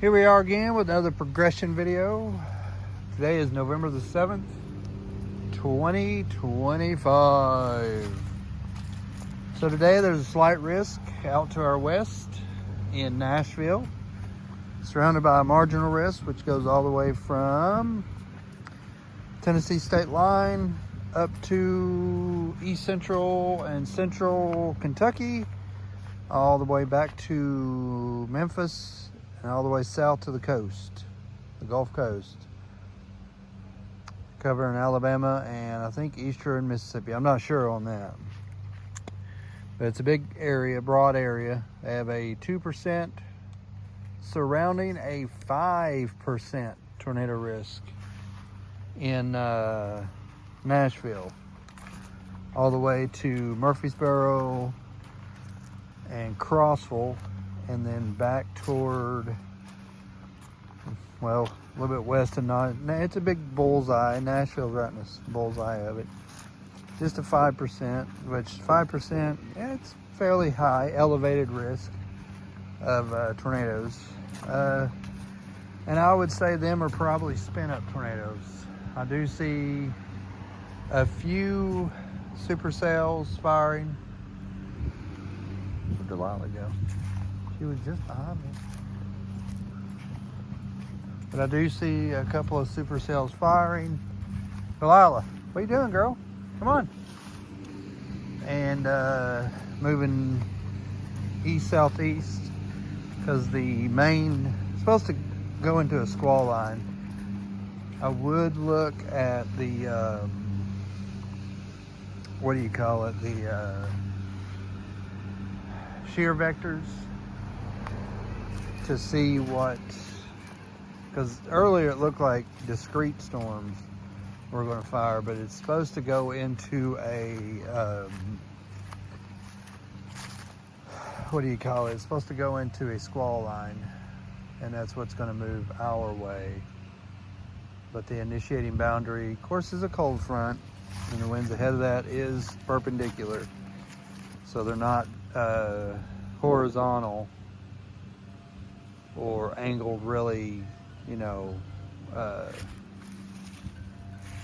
Here we are again with another progression video. Today is November the 7th, 2025. So today there's a slight risk out to our west in Nashville, surrounded by a marginal risk which goes all the way from Tennessee state line up to east central and central Kentucky, all the way back to Memphis, and all the way south to the coast, the Gulf Coast, covering Alabama and I think eastern Mississippi. I'm not sure on that, but it's a big area, broad area. They have a 2% surrounding a 5% tornado risk in Nashville, all the way to Murfreesboro and Crossville, and then back toward, well, a little bit west of it's a big bullseye. Nashville's right in the bullseye of it. Just a 5%, which 5%, it's fairly high, elevated risk of tornadoes. And I would say them are probably spin-up tornadoes. I do see a few supercells firing. Where'd Delilah go? She was just behind me. But I do see a couple of supercells firing. Delilah, what are you doing, girl? Come on. And moving east-southeast, because the main is supposed to go into a squall line. I would look at the, what do you call it? The shear vectors to see what, because earlier it looked like discrete storms were going to fire, but it's supposed to go into a, what do you call it? It's supposed to go into a squall line, and that's what's going to move our way. But the initiating boundary, of course, is a cold front, and the winds ahead of that is perpendicular. So they're not horizontal or angled really, you know,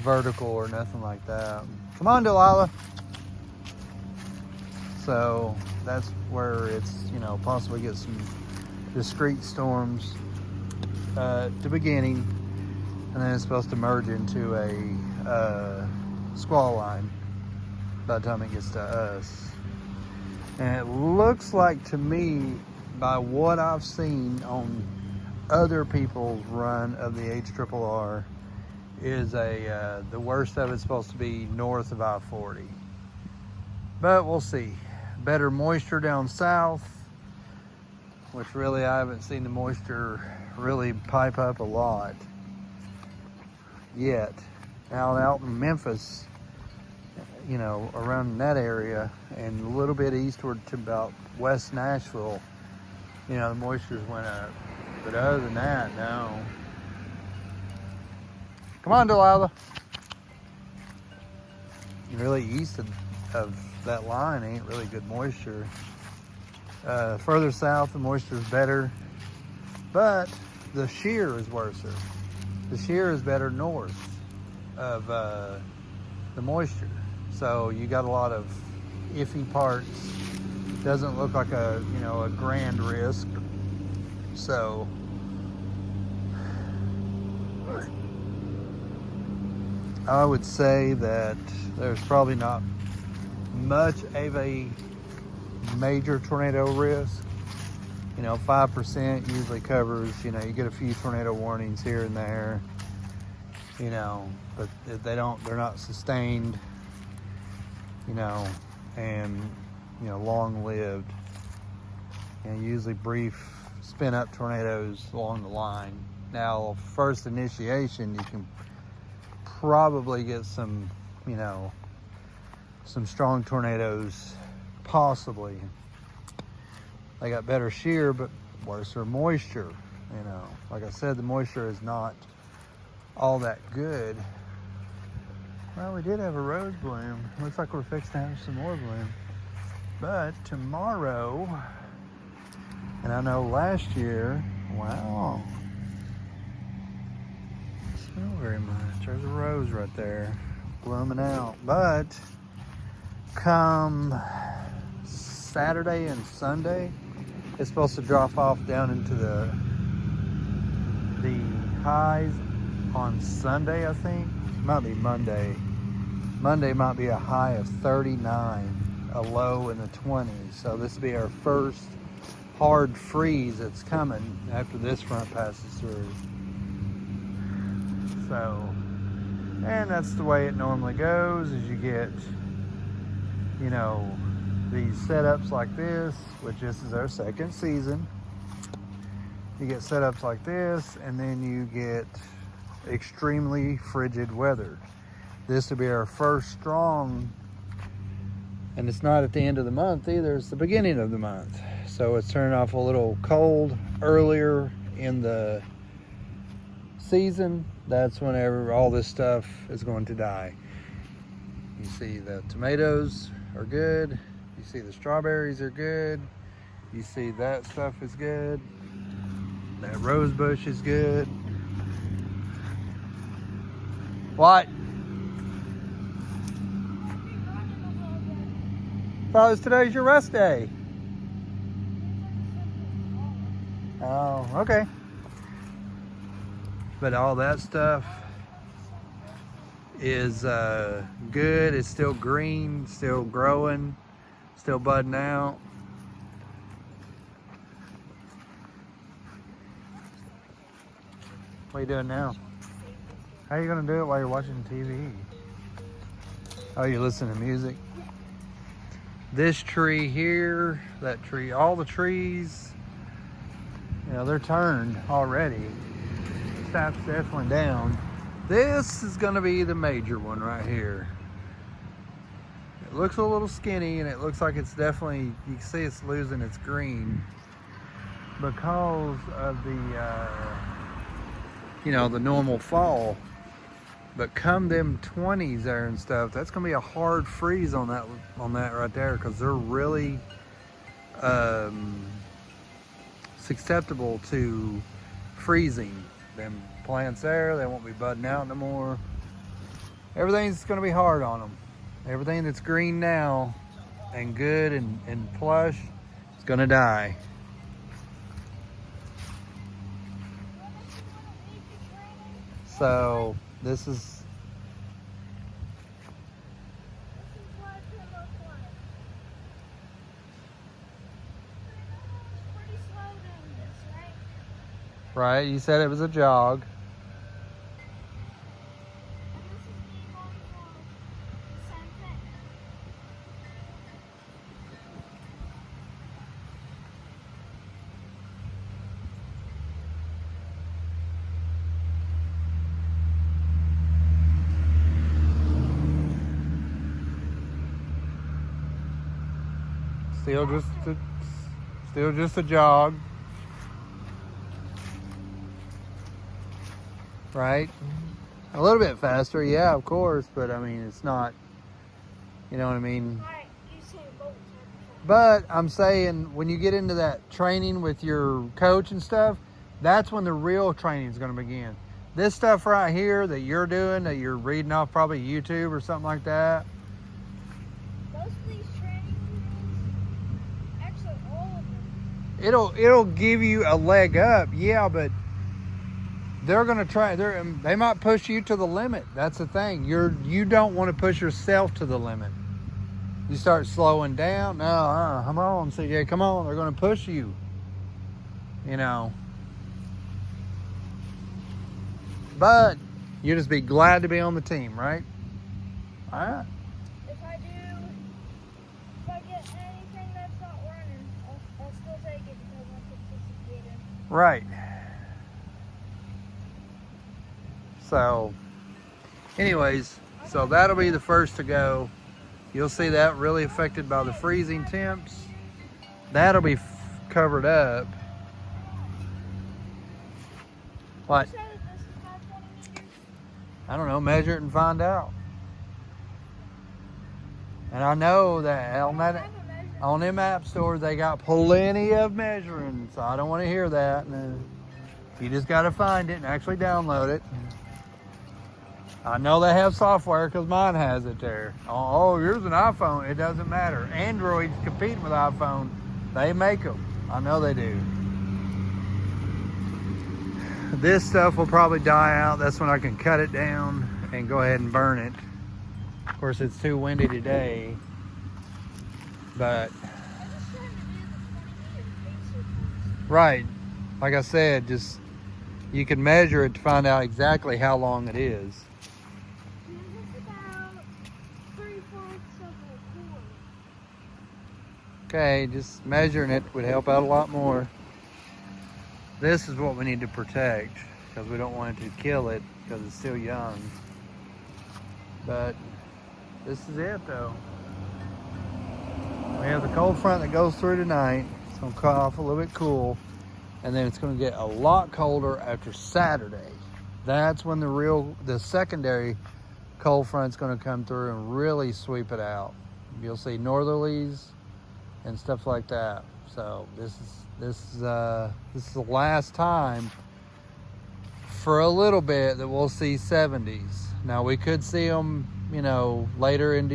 vertical or nothing like that. Come on, Delilah. So that's where it's, you know, possibly get some discrete storms at the beginning, and then it's supposed to merge into a squall line by the time it gets to us. And it looks like to me, by what I've seen on other people's run of the HRRR, is the worst of it's supposed to be north of I-40. But we'll see. Better moisture down south, which really I haven't seen the moisture really pipe up a lot yet. Out in Memphis, you know, around that area, and a little bit eastward to about West Nashville, you know, the moistures went up. But other than that, no. Come on, Delilah. Really east of that line ain't really good moisture. Further south, the moisture is better, but the shear is worse. The shear is better north of the moisture. So you got a lot of iffy parts. Doesn't look like a, you know, a grand risk. So I would say that there's probably not much of a major tornado risk. You know, 5% usually covers, you know, you get a few tornado warnings here and there, you know, but they're not sustained, you know, and, you know, long-lived, and usually brief spin-up tornadoes along the line. Now, first initiation, you can probably get some, you know, some strong tornadoes, possibly. They got better shear, but worse moisture, you know. Like I said, the moisture is not all that good. Well, we did have a rose bloom. Looks like we're fixing to have some more bloom. But tomorrow, and I know last year Wow. Doesn't smell very much. There's a rose right there, blooming out. But come Saturday and Sunday, it's supposed to drop off down into the highs on Sunday, I think. Might be Monday. Monday might be a high of 39, a low in the 20s. So this will be our first hard freeze that's coming after this front passes through. So, and that's the way it normally goes, is you get, you know, these setups like this, which this is our second season. You get setups like this, and then you get extremely frigid weather. This will be our first strong, and it's not at the end of the month either, it's the beginning of the month. So it's turning off a little cold earlier in the season. That's whenever all this stuff is going to die. You see the tomatoes are good. You see the strawberries are good. You see that stuff is good. That rose bush is good. What? Thought today's your rest day. Oh, okay. But all that stuff is good. It's still green, still growing, still budding out. What are you doing now? How are you gonna do it while you're watching TV? Oh, you listen to music? This tree here, that tree, all the trees, you know, they're turned already. Sap's definitely down. This is gonna be the major one right here. It looks a little skinny, and it looks like it's definitely, you can see it's losing its green because of the, you know, the normal fall. But come them 20s there and stuff, that's gonna be a hard freeze on that right there, because they're really susceptible to freezing. Them plants there, they won't be budding out no more. Everything's gonna be hard on them. Everything that's green now and good and plush is gonna die. So this is right. You said it was a jog. Still just a jog. Right? A little bit faster, yeah, of course, but I mean, it's not, you know what I mean? But I'm saying, when you get into that training with your coach and stuff, that's when the real training is going to begin. This stuff right here that you're doing, that you're reading off probably YouTube or something like that. Most of these training videos, actually all of them. It'll give you a leg up, yeah, but they're gonna try. They might push you to the limit. That's the thing. You don't want to push yourself to the limit. You start slowing down. No, come on, CJ, come on. They're gonna push you. You know. But you just be glad to be on the team, right? All right. If I get anything that's not running, I'll still take it because I'm participating. Right. So, anyways, so that'll be the first to go. You'll see that really affected by the freezing temps. That'll be covered up. What? You said that this is 520 meters? I don't know, measure it and find out. And I know that on them app stores, they got plenty of measuring, so I don't want to hear that. No. You just got to find it and actually download it. I know they have software because mine has it there. Oh, here's an iPhone. It doesn't matter. Android's competing with iPhone. They make them. I know they do. This stuff will probably die out. That's when I can cut it down and go ahead and burn it. Of course, it's too windy today, but I just trying to do the 20-meter basic. right, like I said, just you can measure it to find out exactly how long it is. It's about 3/4 of a cord. Okay, just measuring it would help out a lot more. This is what we need to protect because we don't want it to kill it because it's still young. But this is it though. We have the cold front that goes through tonight. It's gonna cut off a little bit cool, and then it's gonna get a lot colder after Saturday. That's when the secondary cold front's gonna come through and really sweep it out. You'll see northerlies and stuff like that. So this is the last time for a little bit that we'll see 70s. Now we could see them, you know, later in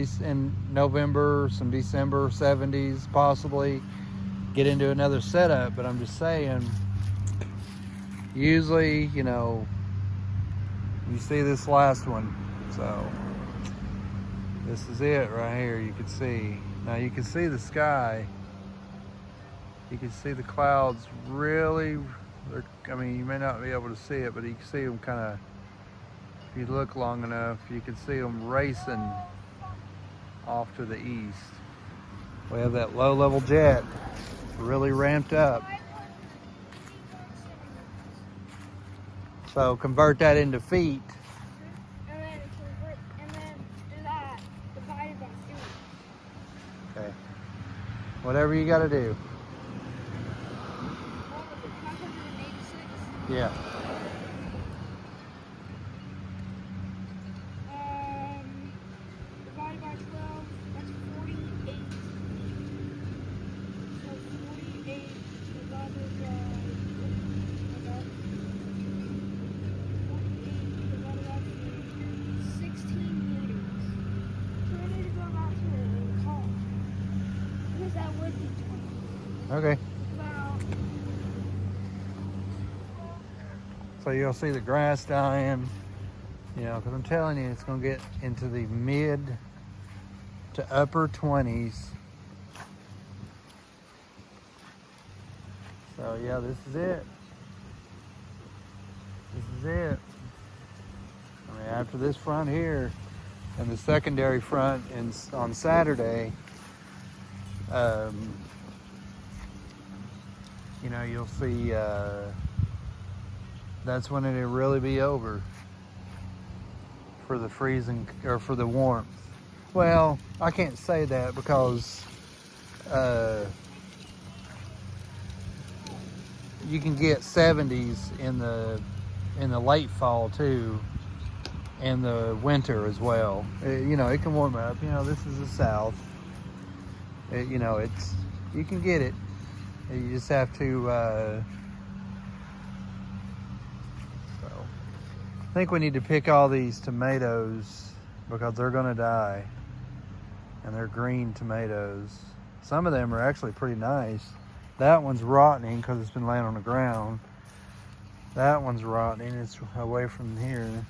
November, some December 70s, possibly get into another setup. But I'm just saying, usually, you know, you see this last one. So this is it right here. You can see. Now you can see the sky. You can see the clouds really, I mean, you may not be able to see it, but you can see them kind of, if you look long enough, you can see them racing off to the east. We have that low level jet really ramped up. So convert that into feet. And then do that divided by 3. Okay. Whatever you got to do. What was it, 586? Yeah. Divided by 12, that's 48. So 48 divided by 48 divided by 16 meters. So we need to go back to the car. Because that would be 20. Okay. About So you'll see the grass dying, you know, because I'm telling you, it's going to get into the mid to upper 20s. So yeah, this is it. This is it. I mean, after this front here and the secondary front on Saturday, you know, you'll see that's when it'll really be over for the freezing or for the warmth. Well, I can't say that because you can get 70s in the late fall too, and the winter as well. You know, it can warm up. You know, this is the South. You know, you can get it. You just have to. I think we need to pick all these tomatoes because they're going to die, and they're green tomatoes. Some of them are actually pretty nice. That one's rotting because it's been laying on the ground. That one's rotting. It's away from here.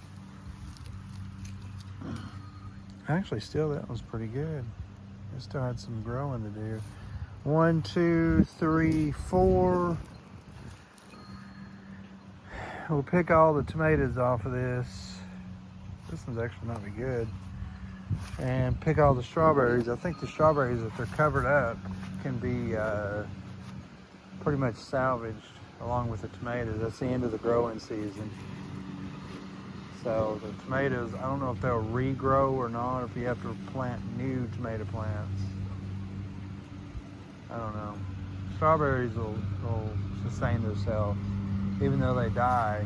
Actually, still, that was pretty good. It still had some growing to do. 1, 2, 3, 4. We'll pick all the tomatoes off of this. This one's actually not very good. And pick all the strawberries. I think the strawberries, if they're covered up, can be pretty much salvaged along with the tomatoes. That's the end of the growing season. So the tomatoes, I don't know if they'll regrow or not, or if you have to plant new tomato plants. I don't know. Strawberries will sustain themselves, even though they die.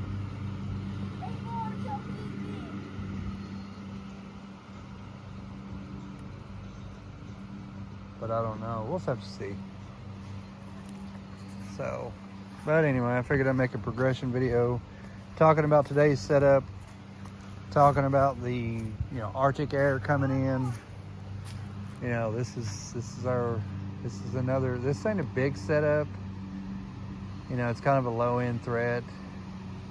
But I don't know. We'll have to see. So But anyway, I figured I'd make a progression video talking about today's setup, talking about the Arctic air coming in. This ain't a big setup. It's kind of a low end threat,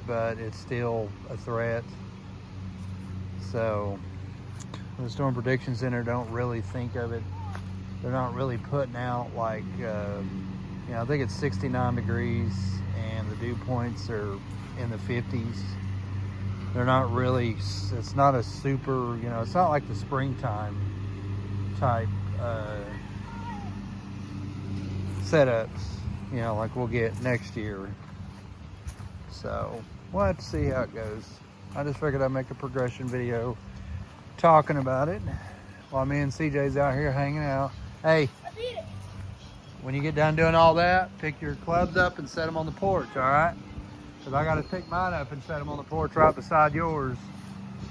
but it's still a threat. So the Storm Prediction Center don't really think of it. They're not really putting out like, I think it's 69 degrees and the dew points are in the 50s. They're not really, it's not a super, it's not like the springtime type setups, like we'll get next year. So we'll have to see how it goes. I just figured I'd make a progression video talking about it while me and CJ's out here hanging out. Hey, when you get done doing all that, pick your clubs up and set them on the porch, all right? Because I got to pick mine up and set them on the porch right beside yours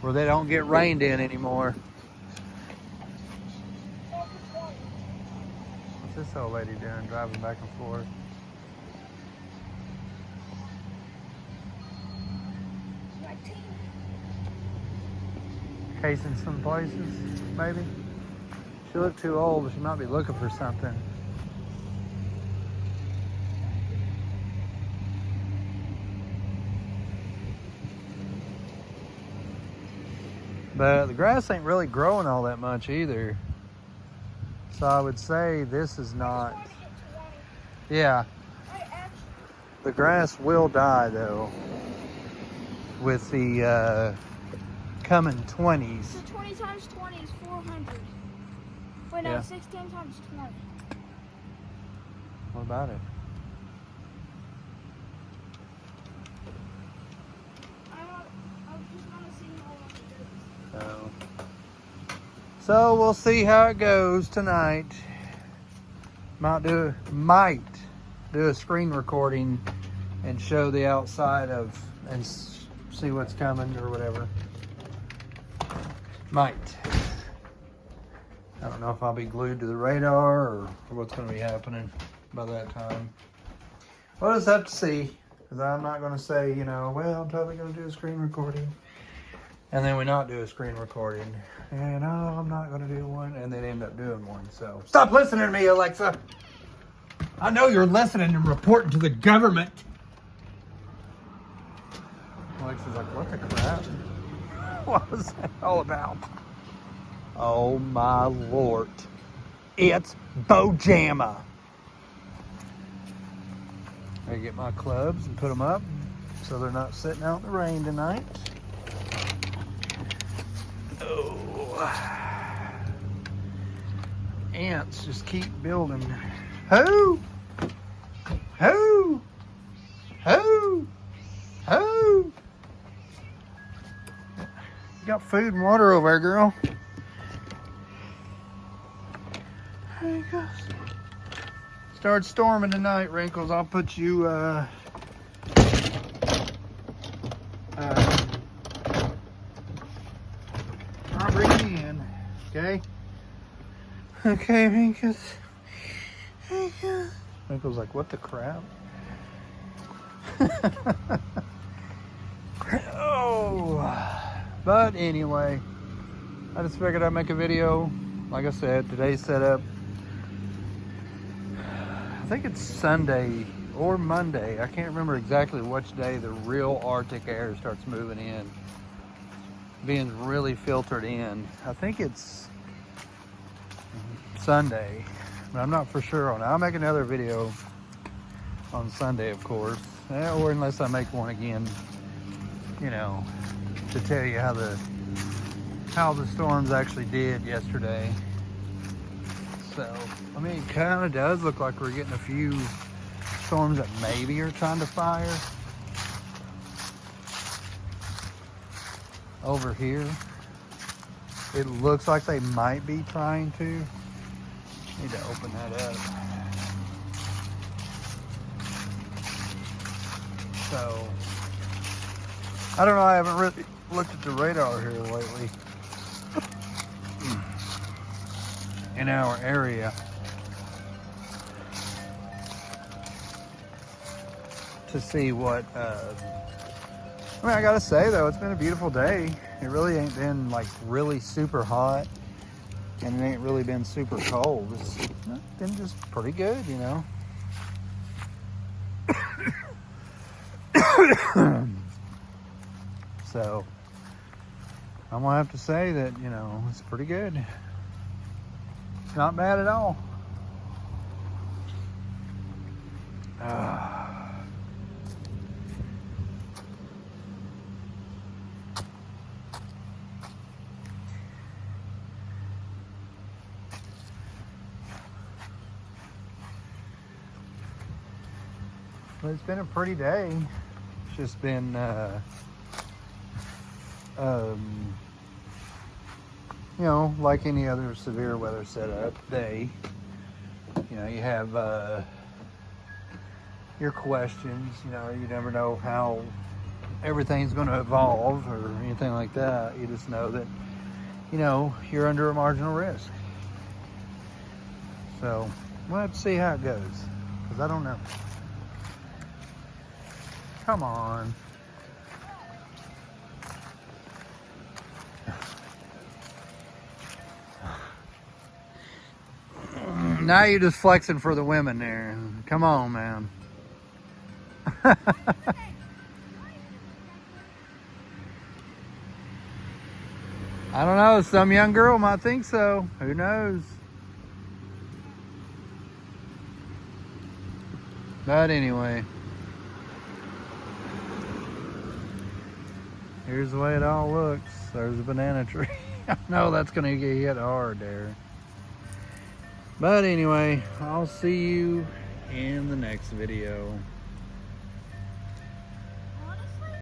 where they don't get rained in anymore. What's this old lady doing, driving back and forth? Casing some places, maybe. She looked too old, but she might be looking for something. But the grass ain't really growing all that much either. So I would say this is not, yeah. The grass will die though with the coming 20s. So 20 times 20 is 400. Wait, no, Yeah. 16 times 20. What about it? I just want to see how long it goes. So we'll see how it goes tonight. Might do a screen recording and show the outside of and see what's coming or whatever. Might. I don't know if I'll be glued to the radar or what's going to be happening by that time. We'll just have to see. Because I'm not going to say, well, I'm totally going to do a screen recording. And then we not do a screen recording. And I'm not going to do one. And then end up doing one. So stop listening to me, Alexa. I know you're listening and reporting to the government. Alexa's like, what the crap? What was that all about? Oh my Lord. It's Bojama. I get my clubs and put them up so they're not sitting out in the rain tonight. Oh. Ants just keep building. Who? Who? Who? Who? You got food and water over there, girl. There you go. Start storming tonight, Wrinkles. I'll put you, I'll bring you in, okay? Okay, Wrinkles. Wrinkles like, what the crap? Oh. But anyway, I just figured I'd make a video. Like I said, today's setup. I think it's Sunday or Monday. I can't remember exactly which day the real Arctic air starts moving in. Being really filtered in. I think it's Sunday, but I'm not for sure on it. I'll make another video on Sunday, of course. Or unless I make one again, to tell you how the storms actually did yesterday. So, I mean, it kind of does look like we're getting a few storms that maybe are trying to fire over here. It looks like they might be trying to. Need to open that up. So, I don't know, I haven't really looked at the radar here lately in our area. to see what, I mean, I gotta say though, it's been a beautiful day. It really ain't been like really super hot, and it ain't really been super cold. It's been just pretty good, you know. So I'm gonna have to say that, you know, it's pretty good. It's not bad at all. But it's been a pretty day. It's just been you know, like any other severe weather setup day, you know, you have your questions. You know, you never know how everything's going to evolve or anything like that. You just know that, you know, you're under a marginal risk. So we'll have to see how it goes, because I don't know. Come on. Now you're just flexing for the women there. Come on, man. I don't know. Some young girl might think so. Who knows? But anyway, here's the way it all looks. There's a banana tree. I know that's going to get hit hard there. But anyway, I'll see you in the next video.